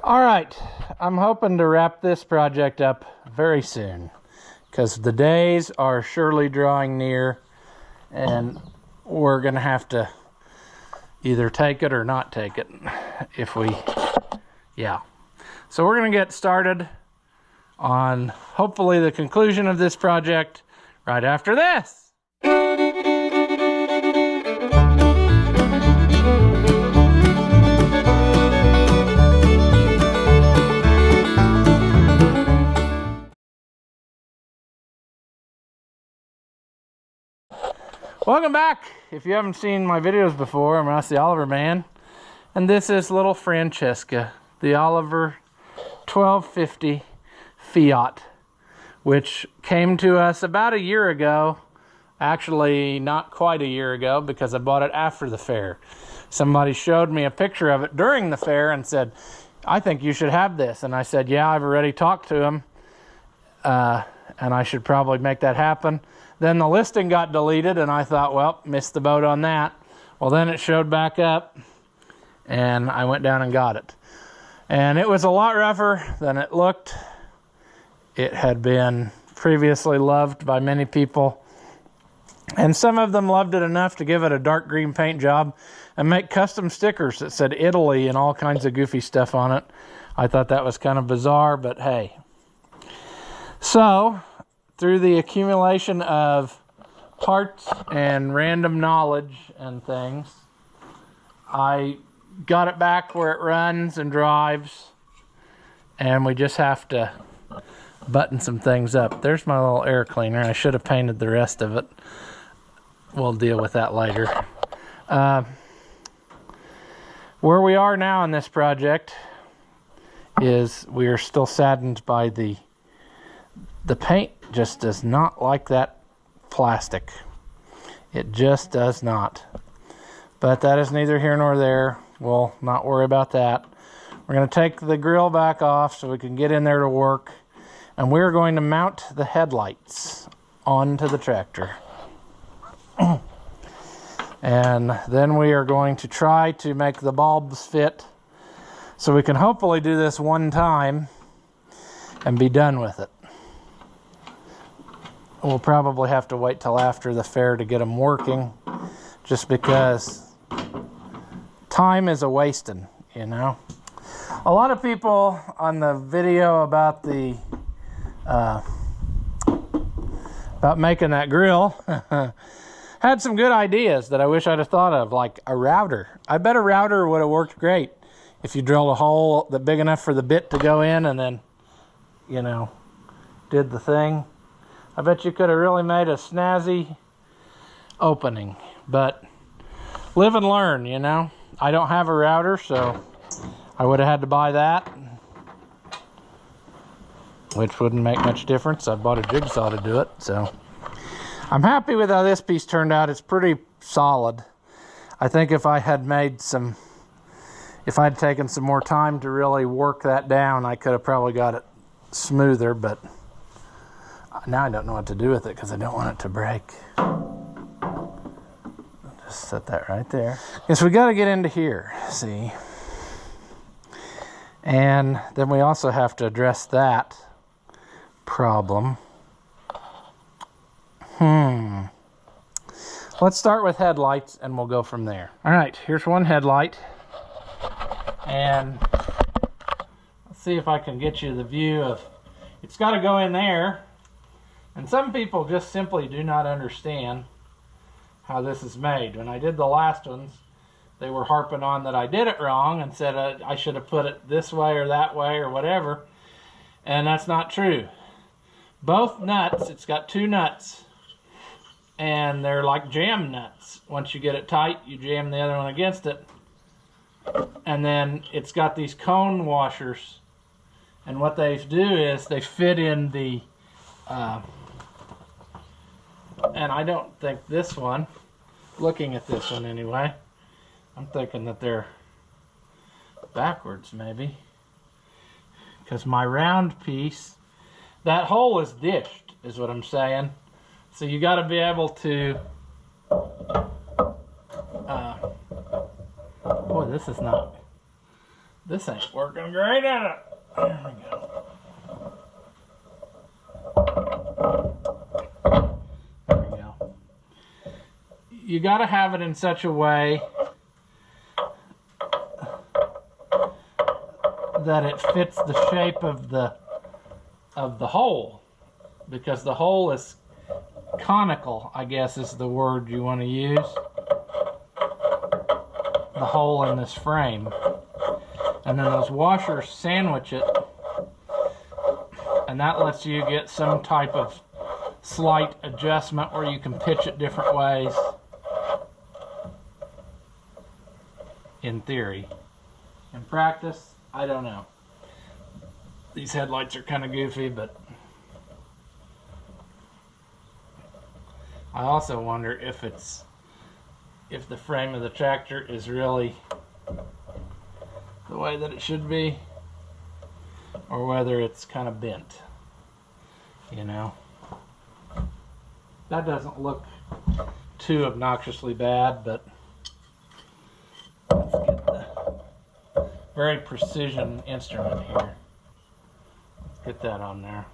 All right, I'm hoping to wrap this project up very soon because the days are surely drawing near and we're gonna have to either take it or not take it if we, yeah. So we're gonna get started on hopefully the conclusion of this project right after this. Welcome back. If you haven't seen my videos before, I'm Ross the Oliver Man, and this is little Francesca, the Oliver 1250 Fiat, which came to us about a year ago. Actually, not quite a year ago, because I bought it after the fair. Somebody showed me a picture of it during the fair and said, I think you should have this. And I said, yeah, I've already talked to him, and I should probably make that happen. Then the listing got deleted, and I thought, well, missed the boat on that. Well, then it showed back up, and I went down and got it. And it was a lot rougher than it looked. It had been previously loved by many people, and some of them loved it enough to give it a dark green paint job and make custom stickers that said Italy and all kinds of goofy stuff on it. I thought that was kind of bizarre, but hey. So, through the accumulation of parts and random knowledge and things, I got it back where it runs and drives, and we just have to button some things up. There's my little air cleaner. I should have painted the rest of it. We'll deal with that later. Where we are now in this project is we are still saddened by the paint just does not like that plastic. It just does not. But that is neither here nor there. We'll not worry about that. We're going to take the grill back off so we can get in there to work. And we're going to mount the headlights onto the tractor. And then we are going to try to make the bulbs fit so we can hopefully do this one time and be done with it. We'll probably have to wait till after the fair to get them working, just because time is a wasting, you know. A lot of people on the video about the about making that grill had some good ideas that I wish I'd have thought of, like a router. I bet a router would have worked great if you drilled a hole that big enough for the bit to go in and then, you know, did the thing. I bet you could have really made a snazzy opening, but live and learn, you know. I don't have a router, so I would have had to buy that, which wouldn't make much difference. I bought a jigsaw to do it, so I'm happy with how this piece turned out. It's pretty solid. I think if I had taken some more time to really work that down, I could have probably got it smoother, but now I don't know what to do with it because I don't want it to break. I'll just set that right there. Yes, we got to get into here, see. And then we also have to address that problem. Let's start with headlights and we'll go from there. All right, here's one headlight. And let's see if I can get you the view of, it's got to go in there. And some people just simply do not understand how this is made. When I did the last ones, they were harping on that I did it wrong and said I should have put it this way or that way or whatever. And that's not true. Both nuts, it's got two nuts, and they're like jam nuts. Once you get it tight, you jam the other one against it. And then it's got these cone washers. And what they do is they fit in the and I don't think this one, looking at this one anyway, I'm thinking that they're backwards maybe. Because my round piece, that hole is dished, is what I'm saying. So you got to be able to, boy, this is not This ain't working great at it. There we go. There we go. You got to have it in such a way that it fits the shape of the hole, because the hole is conical, I guess is the word you want to use. The hole in this frame. And then those washers sandwich it, and that lets you get some type of slight adjustment where you can pitch it different ways, in theory. In practice, I don't know. These headlights are kind of goofy, but I also wonder if the frame of the tractor is really the way that it should be, or whether it's kind of bent, you know. That doesn't look too obnoxiously bad, but let's get the very precision instrument here. Let's get that on there.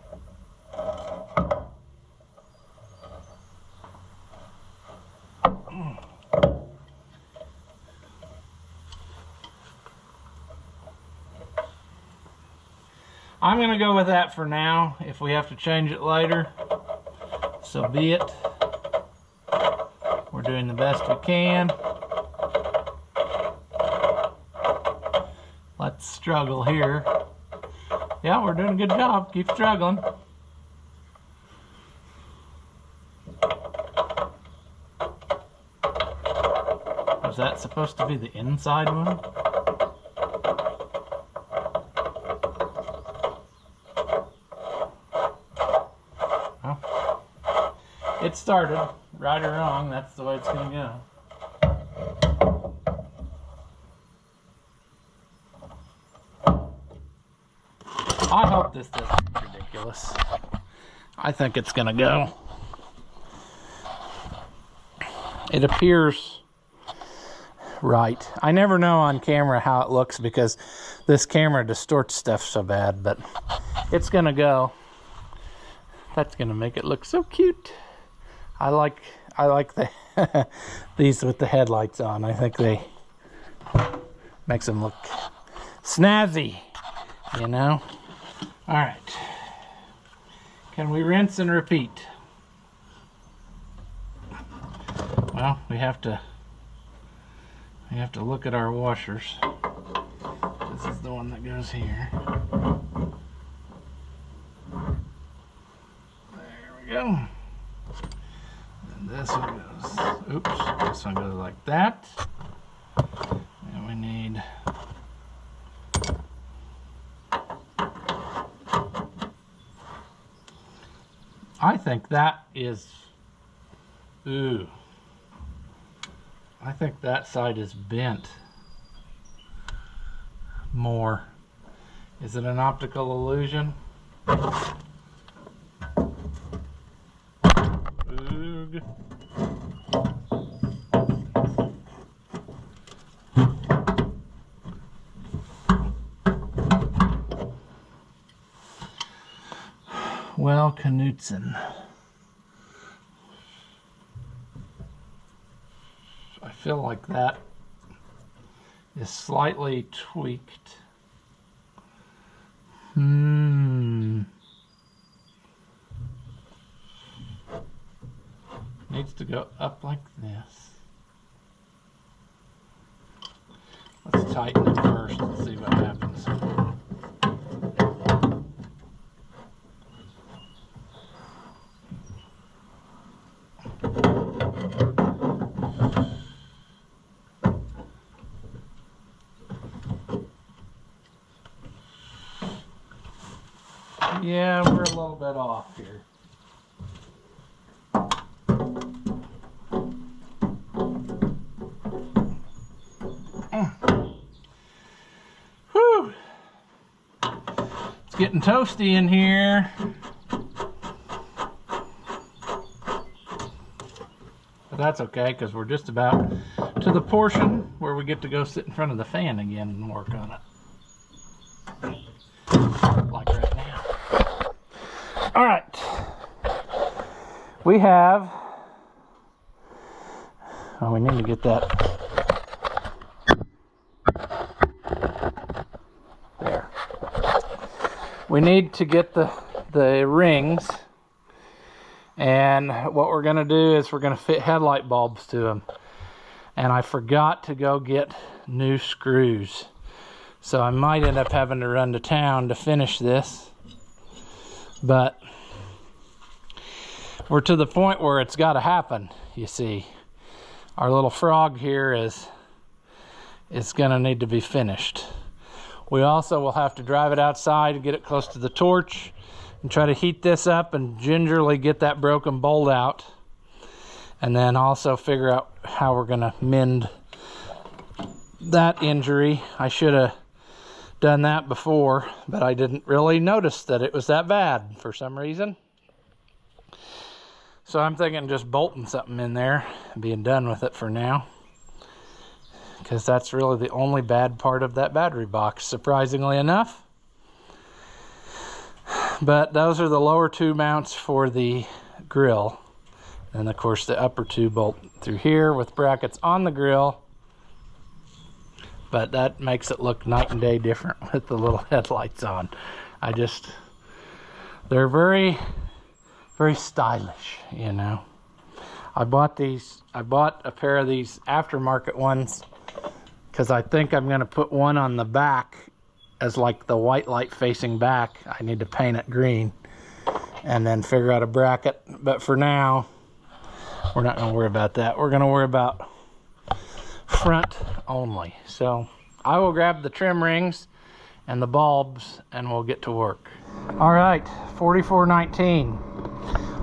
I'm going to go with that for now. If we have to change it later, so be it. We're doing the best we can. Let's struggle here. Yeah, we're doing a good job. Keep struggling. Was that supposed to be the inside one? It started, right or wrong, that's the way it's going to go. I hope this doesn't look ridiculous. I think it's going to go. It appears right. I never know on camera how it looks because this camera distorts stuff so bad, but it's going to go. That's going to make it look so cute. I like the these with the headlights on. I think they makes them look snazzy, you know. All right. Can we rinse and repeat? Well, we have to look at our washers. This is the one that goes here. There we go. This one goes, oops, this one goes like that. And we need I think that is, ooh, I think that side is bent more. Is it an optical illusion? Oog. Well, Knudsen. I feel like that is slightly tweaked. Needs to go up like this. Let's tighten it first and see what happens. Yeah, we're a little bit off here. Whew. It's getting toasty in here. But that's okay, because we're just about to the portion where we get to go sit in front of the fan again and work on it. like right now. All right. We have, oh, we need to get that there. We need to get the rings, and what we're going to do is we're going to fit headlight bulbs to them. And I forgot to go get new screws, so I might end up having to run to town to finish this, but we're to the point where it's got to happen. You see, our little frog here is going to need to be finished. We also will have to drive it outside and get it close to the torch and try to heat this up and gingerly get that broken bolt out, and then also figure out how we're going to mend that injury. I should have done that before, but I didn't really notice that it was that bad for some reason. So I'm thinking just bolting something in there and being done with it for now, because that's really the only bad part of that battery box, surprisingly enough. But those are the lower two mounts for the grill. And of course the upper two bolt through here with brackets on the grill. But that makes it look night and day different with the little headlights on. They're very, very stylish, you know. I bought a pair of these aftermarket ones because I think I'm going to put one on the back as like the white light facing back. I need to paint it green and then figure out a bracket. But for now, we're not going to worry about that. We're going to worry about front only. So I will grab the trim rings and the bulbs and we'll get to work. All right, 4419.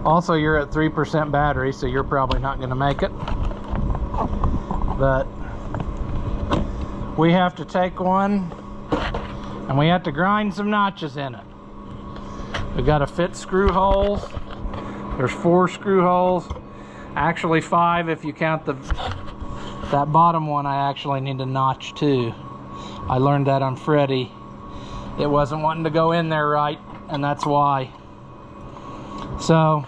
Also, you're at 3% battery, so you're probably not going to make it. But we have to take one and we have to grind some notches in it. We got to fit screw holes. There's 4 screw holes. Actually 5 if you count that bottom one. I actually need to notch too. I learned that on Freddy. It wasn't wanting to go in there right, and that's why. So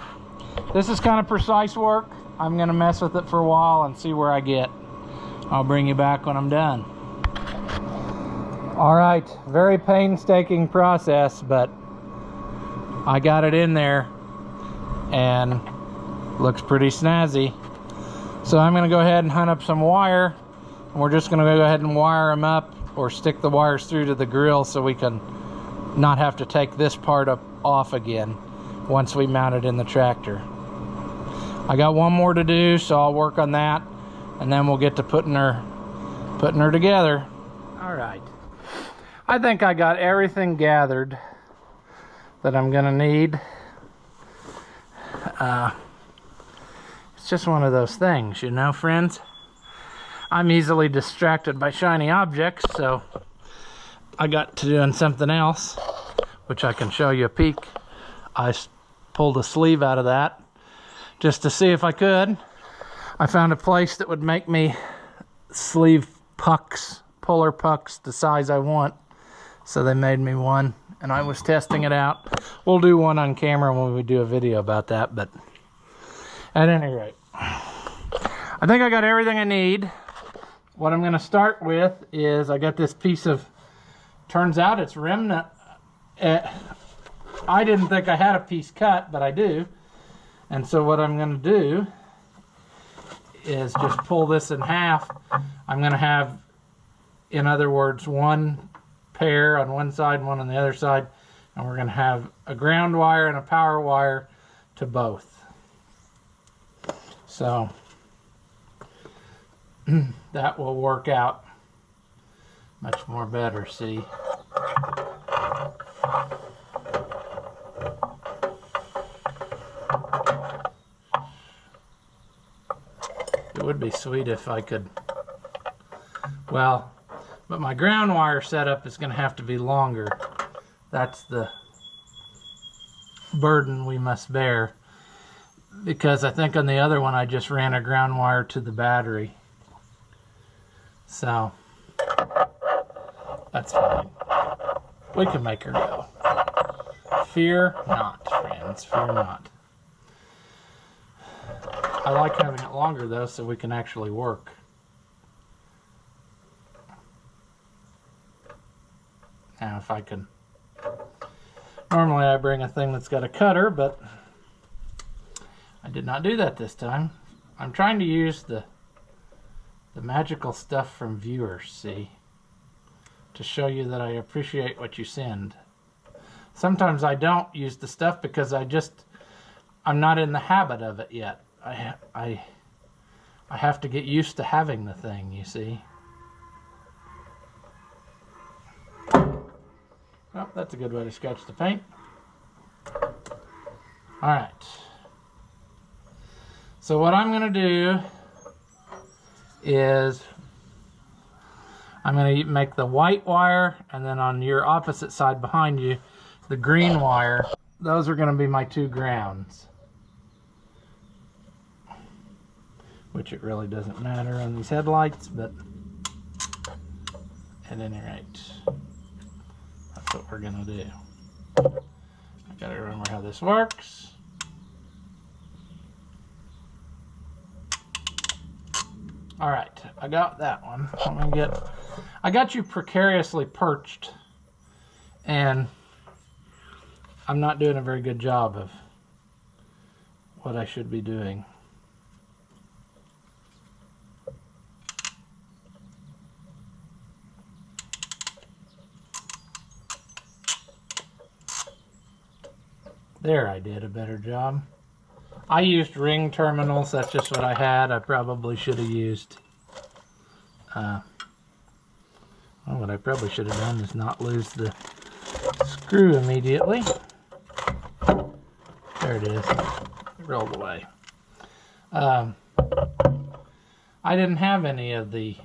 this is kind of precise work. I'm gonna mess with it for a while and see where I get. I'll bring you back when I'm done. All right, very painstaking process, but I got it in there and looks pretty snazzy. So I'm going to go ahead and hunt up some wire, and we're just going to go ahead and wire them up or stick the wires through to the grill so we can not have to take this part off again once we mount it in the tractor. I got one more to do, so I'll work on that, and then we'll get to putting her together. All right, I think I got everything gathered that I'm going to need. It's just one of those things, you know, friends. I'm easily distracted by shiny objects, so I got to doing something else, which I can show you a peek. I pulled a sleeve out of that just to see if I could. I found a place that would make me sleeve pucks, puller pucks, the size I want. So they made me one, and I was testing it out. We'll do one on camera when we do a video about that, but at any rate, I think I got everything I need. What I'm going to start with is I got this piece of, turns out it's remnant. I didn't think I had a piece cut, but I do. And so what I'm going to do is just pull this in half. I'm going to have, in other words, one pair on one side and one on the other side, and we're going to have a ground wire and a power wire to both. So that will work out much more better, see. It would be sweet if I could, well, but my ground wire setup is going to have to be longer. That's the burden we must bear, because I think on the other one I just ran a ground wire to the battery. So that's fine. We can make her go. Fear not, friends. Fear not. I like having it longer, though, so we can actually work. Now, if I can... Normally, I bring a thing that's got a cutter, but I did not do that this time. I'm trying to use the magical stuff from viewers, see? To show you that I appreciate what you send. Sometimes I don't use the stuff because I'm not in the habit of it yet. I have to get used to having the thing, you see. Well, that's a good way to scratch the paint. Alright. So what I'm going to do is I'm going to make the white wire, and then on your opposite side behind you, the green wire. Those are going to be my two grounds. Which it really doesn't matter on these headlights, but at any rate, that's what we're going to do. I got to remember how this works. All right, I got that one. I got you precariously perched, and I'm not doing a very good job of what I should be doing. There, I did a better job. I used ring terminals. That's just what I had. I probably should have used... well, what I probably should have done is not lose the screw immediately. There it is. It rolled away. I didn't have any of the...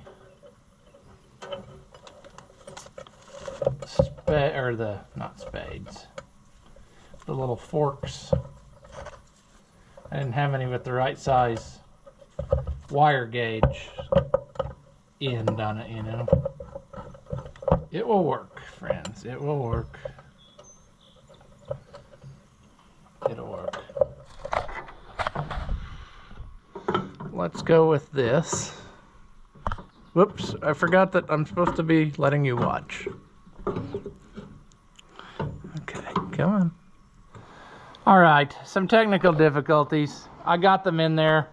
not spades. The little forks. I didn't have any with the right size wire gauge end on it, you know. It will work, friends. It will work. It'll work. Let's go with this. Whoops, I forgot that I'm supposed to be letting you watch. Okay, come on. Alright, some technical difficulties. I got them in there.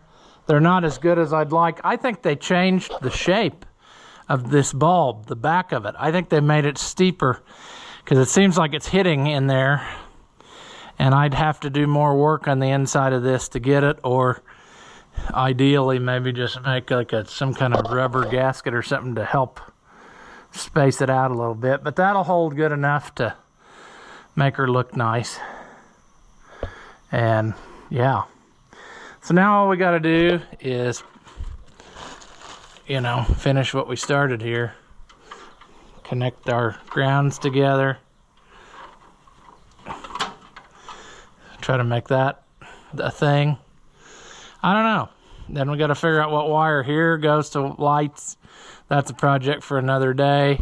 They're not as good as I'd like. I think they changed the shape of this bulb, the back of it. I think they made it steeper because it seems like it's hitting in there. And I'd have to do more work on the inside of this to get it, or ideally maybe just make like some kind of rubber gasket or something to help space it out a little bit. But that'll hold good enough to make her look nice. And yeah, so now all we got to do is, you know, finish what we started here. Connect our grounds together. Try to make that a thing. I don't know. Then we got to figure out what wire here goes to lights. That's a project for another day.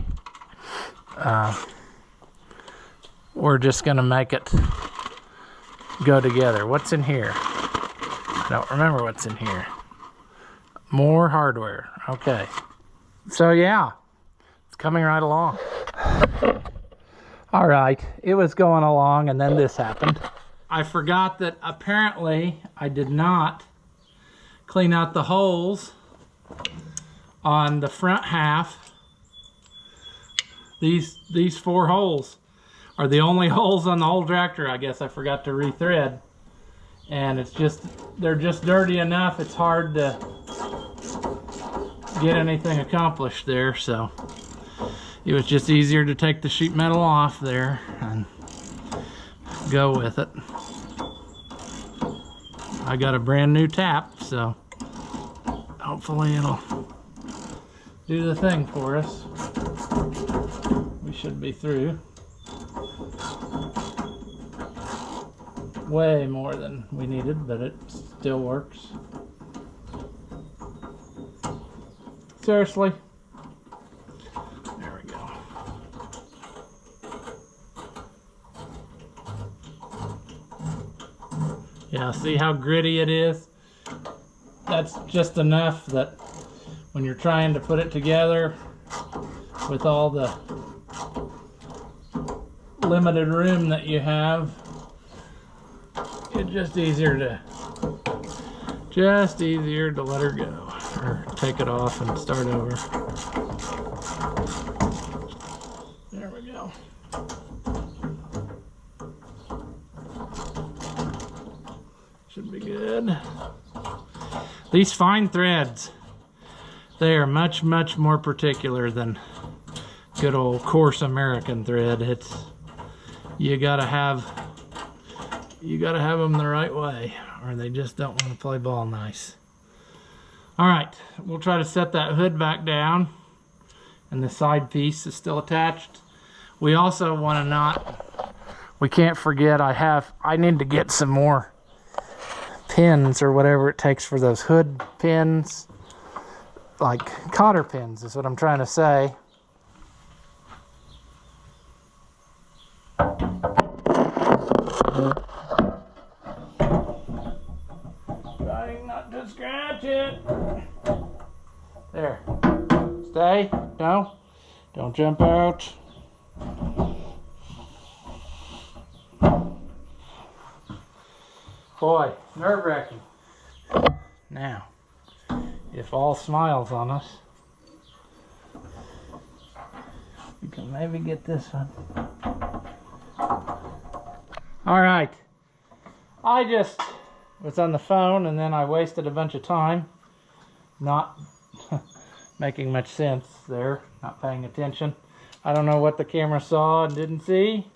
We're just going to make it go together. What's in here? I don't remember what's in here. More hardware. Okay. So yeah, it's coming right along. All right, it was going along and then this happened. I forgot that apparently I did not clean out the holes on the front half. These 4 holes are the only holes on the whole tractor. I guess I forgot to rethread, and they're just dirty enough. It's hard to get anything accomplished there, so it was just easier to take the sheet metal off there and go with it. I got a brand new tap, so hopefully it'll do the thing for us. We should be through. Way more than we needed, but it still works. Seriously. There we go. Yeah, see how gritty it is? That's just enough that when you're trying to put it together with all the limited room that you have, it's just easier to let her go, or take it off and start over. There we go. Should be good. These fine threads, they are much more particular than good old coarse American thread. You gotta have them the right way, or they just don't want to play ball nice. All right, we'll try to set that hood back down, and the side piece is still attached. We also want to we can't forget, I need to get some more pins or whatever it takes for those hood pins, like cotter pins is what I'm trying to say. Trying not to scratch it. There. Stay. No. Don't jump out. Boy, nerve-wracking. Now, if all smiles on us, we can maybe get this one. All right. I just was on the phone and then I wasted a bunch of time not making much sense there, not paying attention. I don't know what the camera saw and didn't see.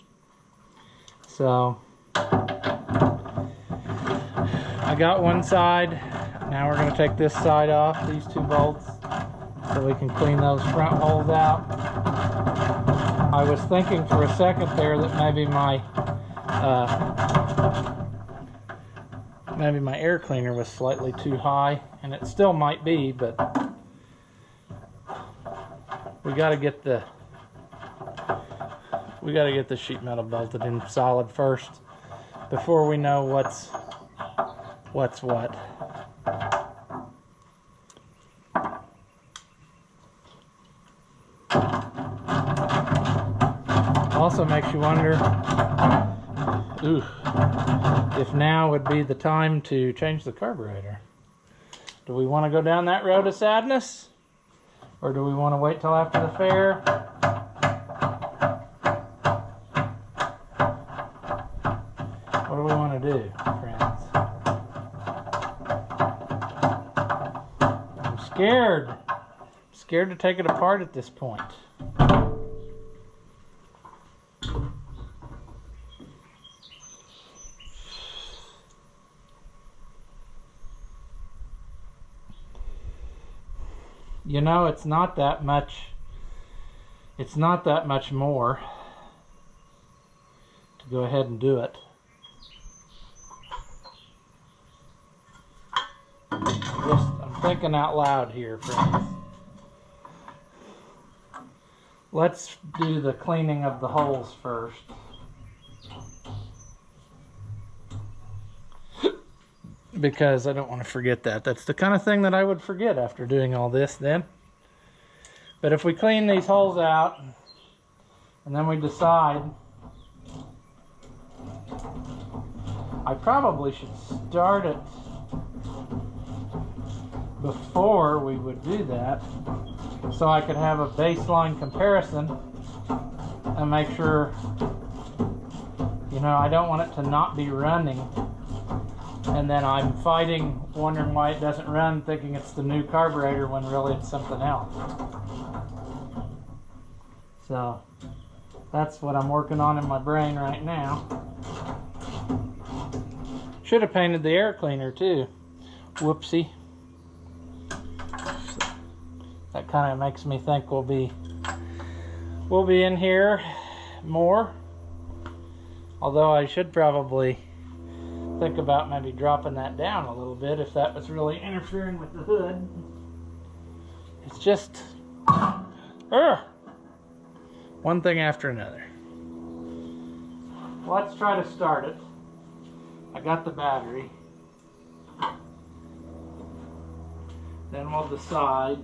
So I got one side. Now we're going to take this side off, these two bolts, so we can clean those front holes out. I was thinking for a second there that maybe my air cleaner was slightly too high, and it still might be, but we got to get the sheet metal bolted in solid first before we know what's what. Also makes you wonder if now would be the time to change the carburetor. Do we want to go down that road of sadness, or do we want to wait till after the fair? What do we want to do, friends? I'm scared. I'm scared to take it apart at this point. You know, it's not that much more to go ahead and do it. I'm thinking out loud here, friends. Let's do the cleaning of the holes first. Because I don't want to forget that. That's the kind of thing that I would forget after doing all this then. But if we clean these holes out, and then we decide, I probably should start it before we would do that, so I could have a baseline comparison and make sure, you know, I don't want it to not be running. And then I'm fighting, wondering why it doesn't run, thinking it's the new carburetor when really it's something else. So that's what I'm working on in my brain right now. Should have painted the air cleaner too. Whoopsie. That kind of makes me think we'll be in here more. Although I should probably think about maybe dropping that down a little bit if that was really interfering with the hood. It's just one thing after another. Let's try to start it. I got the battery. Then we'll decide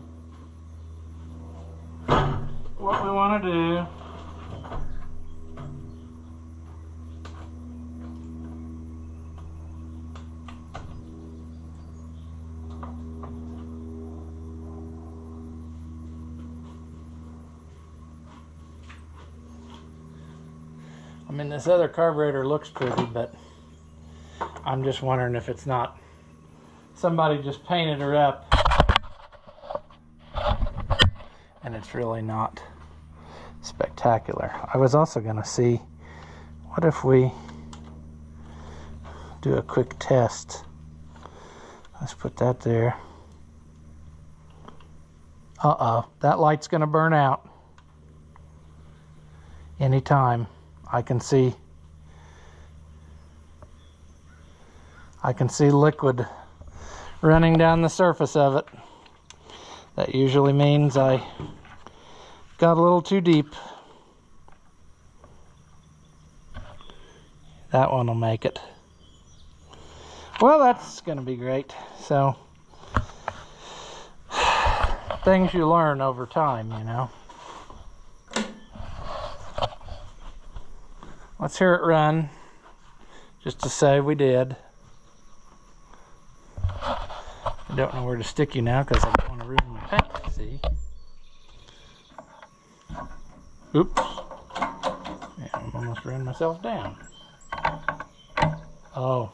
what we want to do. I mean, this other carburetor looks pretty, but I'm just wondering if it's not somebody just painted her up and it's really not spectacular. I was also going to see, what if we do a quick test? Let's put that there. Uh-oh, that light's going to burn out anytime. I can see liquid running down the surface of it. That usually means I got a little too deep. That one will make it. Well, that's going to be great. So, things you learn over time, you know. Let's hear it run, just to say we did. I don't know where to stick you now because I don't want to ruin my paint, see? Oops. Yeah, I almost ran myself down. Oh,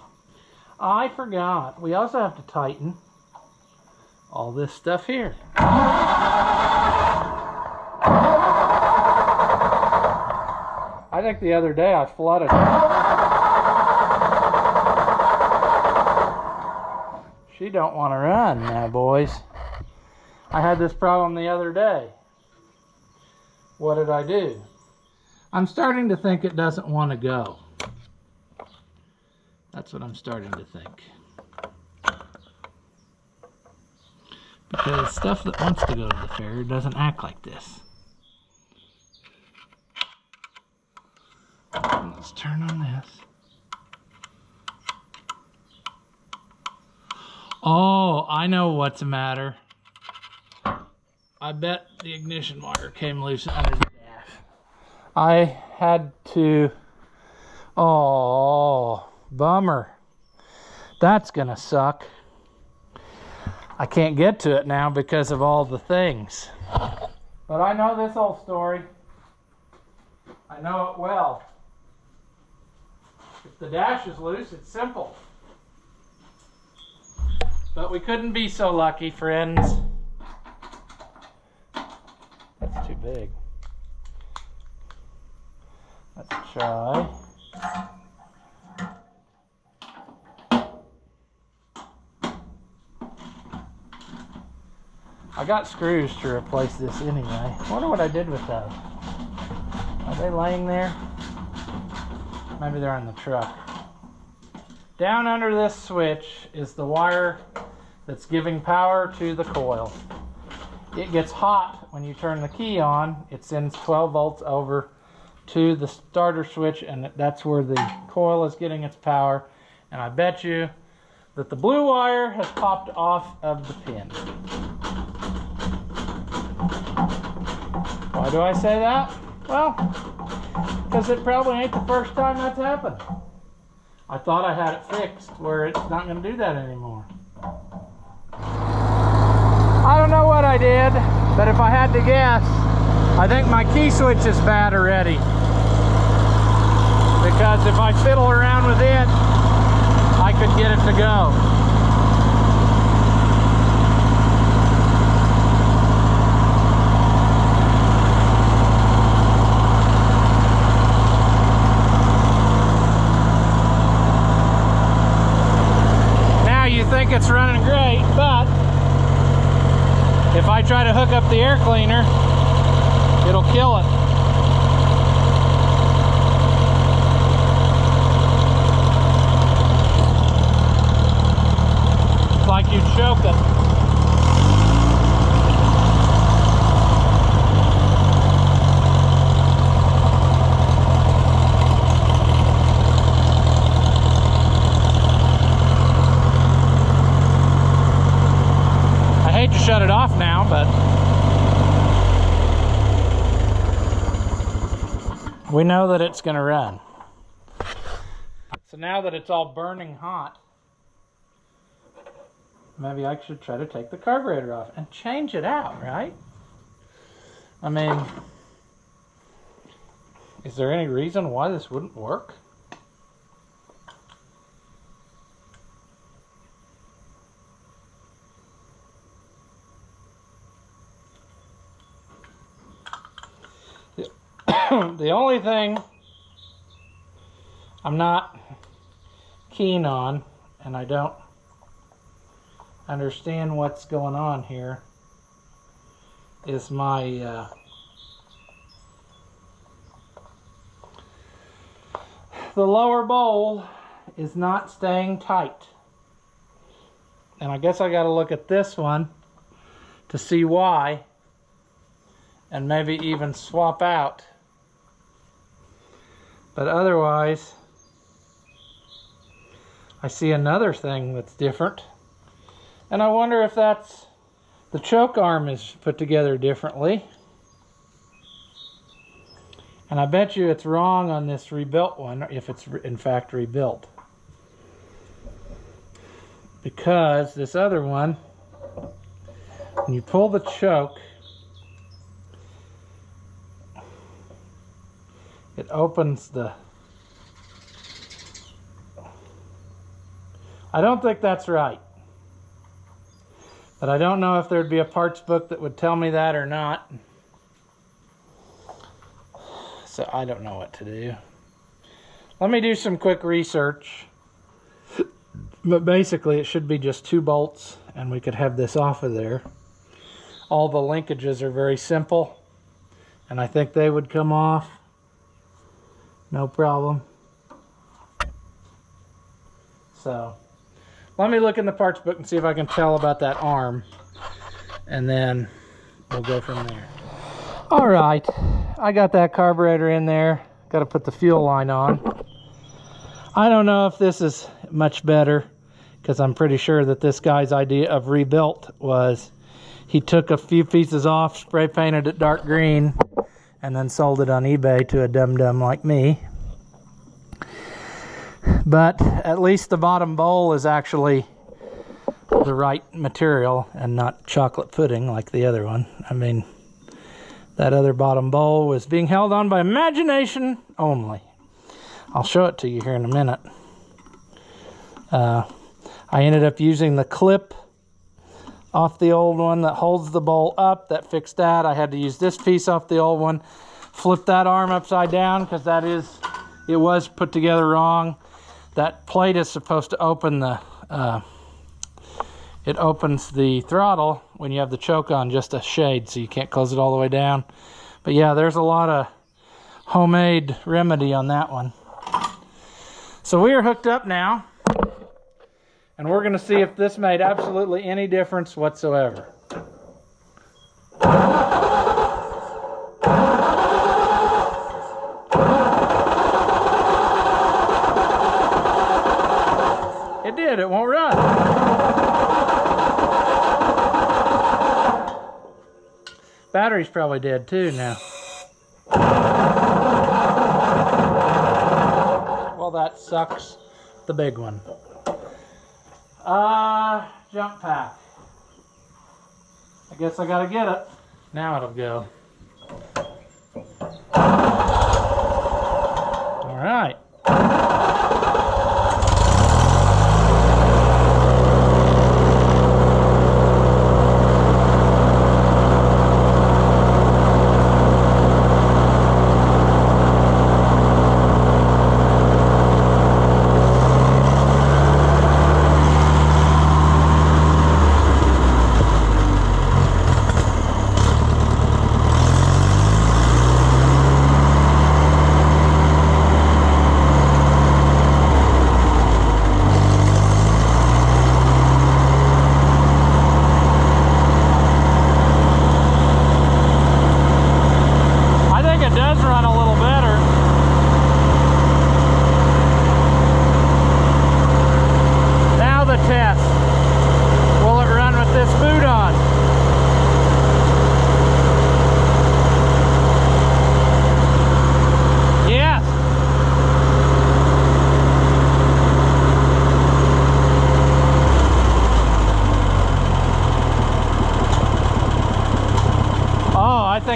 I forgot. We also have to tighten all this stuff here. I think the other day I flooded it. She don't want to run now, boys. I had this problem the other day. What did I do? I'm starting to think it doesn't want to go. That's what I'm starting to think. Because stuff that wants to go to the fair doesn't act like this. Let's turn on this. Oh, I know what's the matter. I bet the ignition wire came loose under the dash. I had to... Oh, bummer. That's gonna suck. I can't get to it now because of all the things. But I know this whole story. I know it well. If the dash is loose, it's simple. But we couldn't be so lucky, friends. That's too big. Let's try. I got screws to replace this anyway. I wonder what I did with those. Are they laying there? Maybe they're in the truck. Down under this switch is the wire that's giving power to the coil. It gets hot when you turn the key on. It sends 12 volts over to the starter switch, and that's where the coil is getting its power. And I bet you that the blue wire has popped off of the pin. Why do I say that? Well, because it probably ain't the first time that's happened. I thought I had it fixed where it's not going to do that anymore. I don't know what I did, but if I had to guess, I think my key switch is bad already. Because if I fiddle around with it, I could get it to go. Think it's running great, but if I try to hook up the air cleaner, it'll kill it. It's like you choke it. But we know that it's going to run. So now that it's all burning hot, maybe I should try to take the carburetor off and change it out, right? I mean, is there any reason why this wouldn't work? The only thing I'm not keen on, and I don't understand what's going on here, is my the lower bowl is not staying tight. And I guess I got to look at this one to see why, and maybe even swap out. But otherwise, I see another thing that's different. And I wonder if that's the choke arm is put together differently. And I bet you it's wrong on this rebuilt one, if it's in fact rebuilt. Because this other one, when you pull the choke, it opens the... I don't think that's right. But I don't know if there'd be a parts book that would tell me that or not. So I don't know what to do. Let me do some quick research. But basically it should be just 2 bolts and we could have this off of there. All the linkages are very simple and I think they would come off. No problem. So let me look in the parts book and see if I can tell about that arm, and then we'll go from there. All right, I got that carburetor in there. Got to put the fuel line on. I don't know if this is much better, because I'm pretty sure that this guy's idea of rebuilt was he took a few pieces off, spray painted it dark green, and then sold it on eBay to a dum-dum like me. But at least the bottom bowl is actually the right material and not chocolate pudding like the other one. I mean, that other bottom bowl was being held on by imagination only. I'll show it to you here in a minute. I ended up using the clip off the old one that holds the bowl up. That fixed that. I had to use this piece off the old one. Flip that arm upside down because it was put together wrong. That plate is supposed to open the, it opens the throttle when you have the choke on just a shade, so you can't close it all the way down. But yeah, there's a lot of homemade remedy on that one. So we are hooked up now, and we're going to see if this made absolutely any difference whatsoever. It did, it won't run. Battery's probably dead too now. Well, that sucks. The big one. Jump pack. I guess I gotta get it. Now it'll go. All right.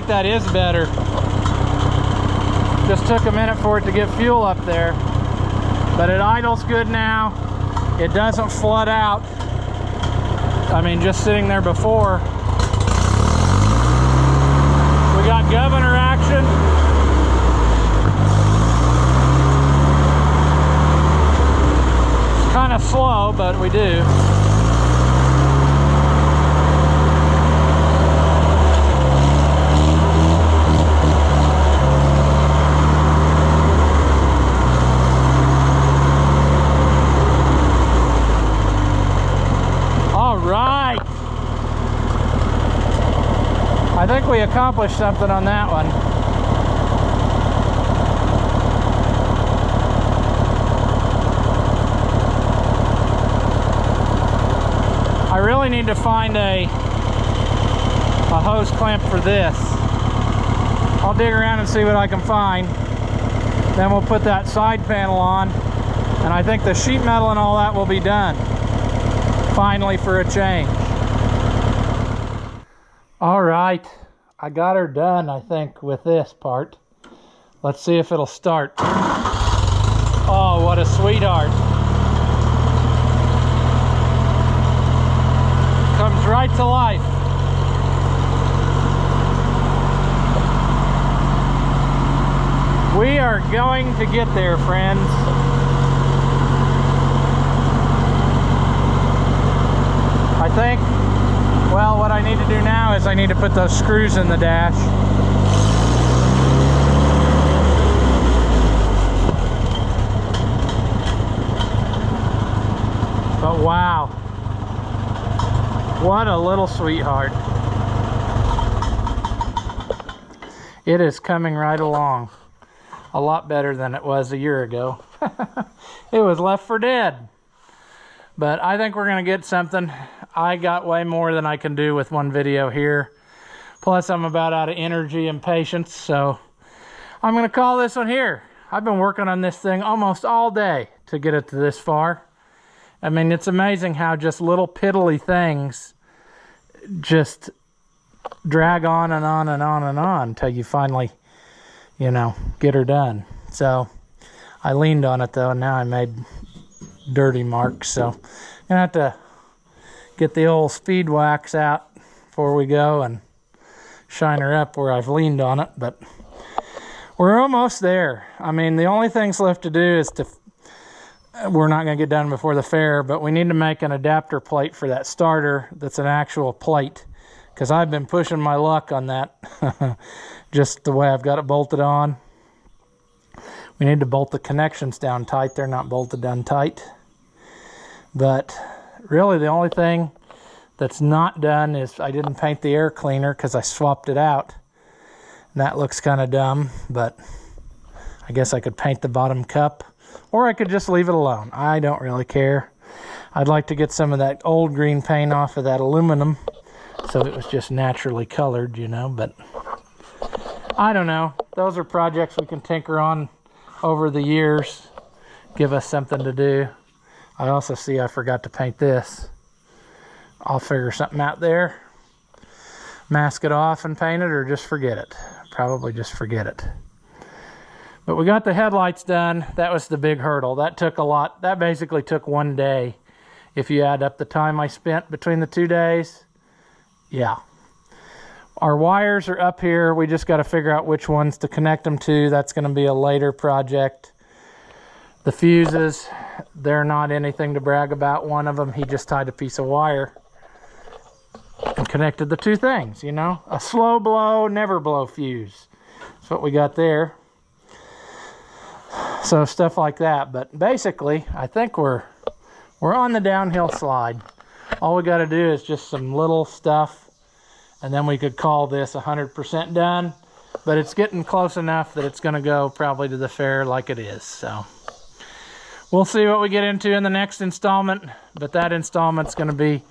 like that is better. Just took a minute for it to get fuel up there. But it idles good now. It doesn't flood out. I mean, just sitting there before. We got governor action. It's kind of slow, but we do. I think we accomplished something on that one. I really need to find a hose clamp for this. I'll dig around and see what I can find. Then we'll put that side panel on, and I think the sheet metal and all that will be done. Finally, for a change. All right, I got her done, I think, with this part. Let's see if it'll start. Oh, what a sweetheart. Comes right to life. We are going to get there, friends. I think, well, what I need to do now is I need to put those screws in the dash. But wow, what a little sweetheart. It is coming right along. A lot better than it was a year ago. It was left for dead. But I think we're going to get something. I got way more than I can do with one video here. Plus, I'm about out of energy and patience, so I'm going to call this one here. I've been working on this thing almost all day to get it to this far. I mean, it's amazing how just little piddly things just drag on and on and on and on until you finally, you know, get her done. So I leaned on it though, and now I made dirty marks. So I'm gonna have to get the old speed wax out before we go and shine her up where I've leaned on it, but we're almost there. I mean, the only things left to do is to, we're not going to get done before the fair, but we need to make an adapter plate for that starter that's an actual plate, because I've been pushing my luck on that just the way I've got it bolted on. We need to bolt the connections down tight. They're not bolted down tight. But really the only thing that's not done is I didn't paint the air cleaner because I swapped it out. And that looks kind of dumb, but I guess I could paint the bottom cup, or I could just leave it alone. I don't really care. I'd like to get some of that old green paint off of that aluminum so it was just naturally colored, you know, but I don't know. Those are projects we can tinker on over the years, give us something to do. I also see I forgot to paint this. I'll figure something out there. Mask it off and paint it, or just forget it. Probably just forget it. But we got the headlights done. That was the big hurdle. That took a lot. That basically took one day. If you add up the time I spent between the 2 days, yeah. Our wires are up here. We just got to figure out which ones to connect them to. That's going to be a later project. The fuses, they're not anything to brag about. One of them, he just tied a piece of wire and connected the two things, you know. A slow blow, never blow fuse. That's what we got there. So stuff like that. But basically, I think we're on the downhill slide. All we got to do is just some little stuff, and then we could call this 100% done. But it's getting close enough that it's going to go probably to the fair like it is. So we'll see what we get into in the next installment. But that installment's going to be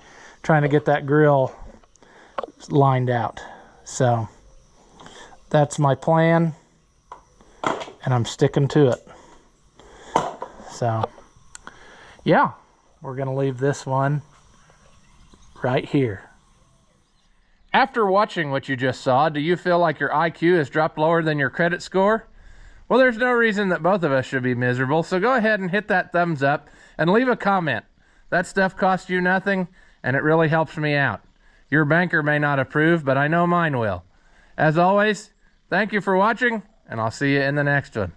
trying to get that grill lined out. So that's my plan, and I'm sticking to it. So yeah, we're going to leave this one right here. After watching what you just saw, do you feel like your IQ has dropped lower than your credit score? Well, there's no reason that both of us should be miserable, so go ahead and hit that thumbs up and leave a comment. That stuff costs you nothing, and it really helps me out. Your banker may not approve, but I know mine will. As always, thank you for watching, and I'll see you in the next one.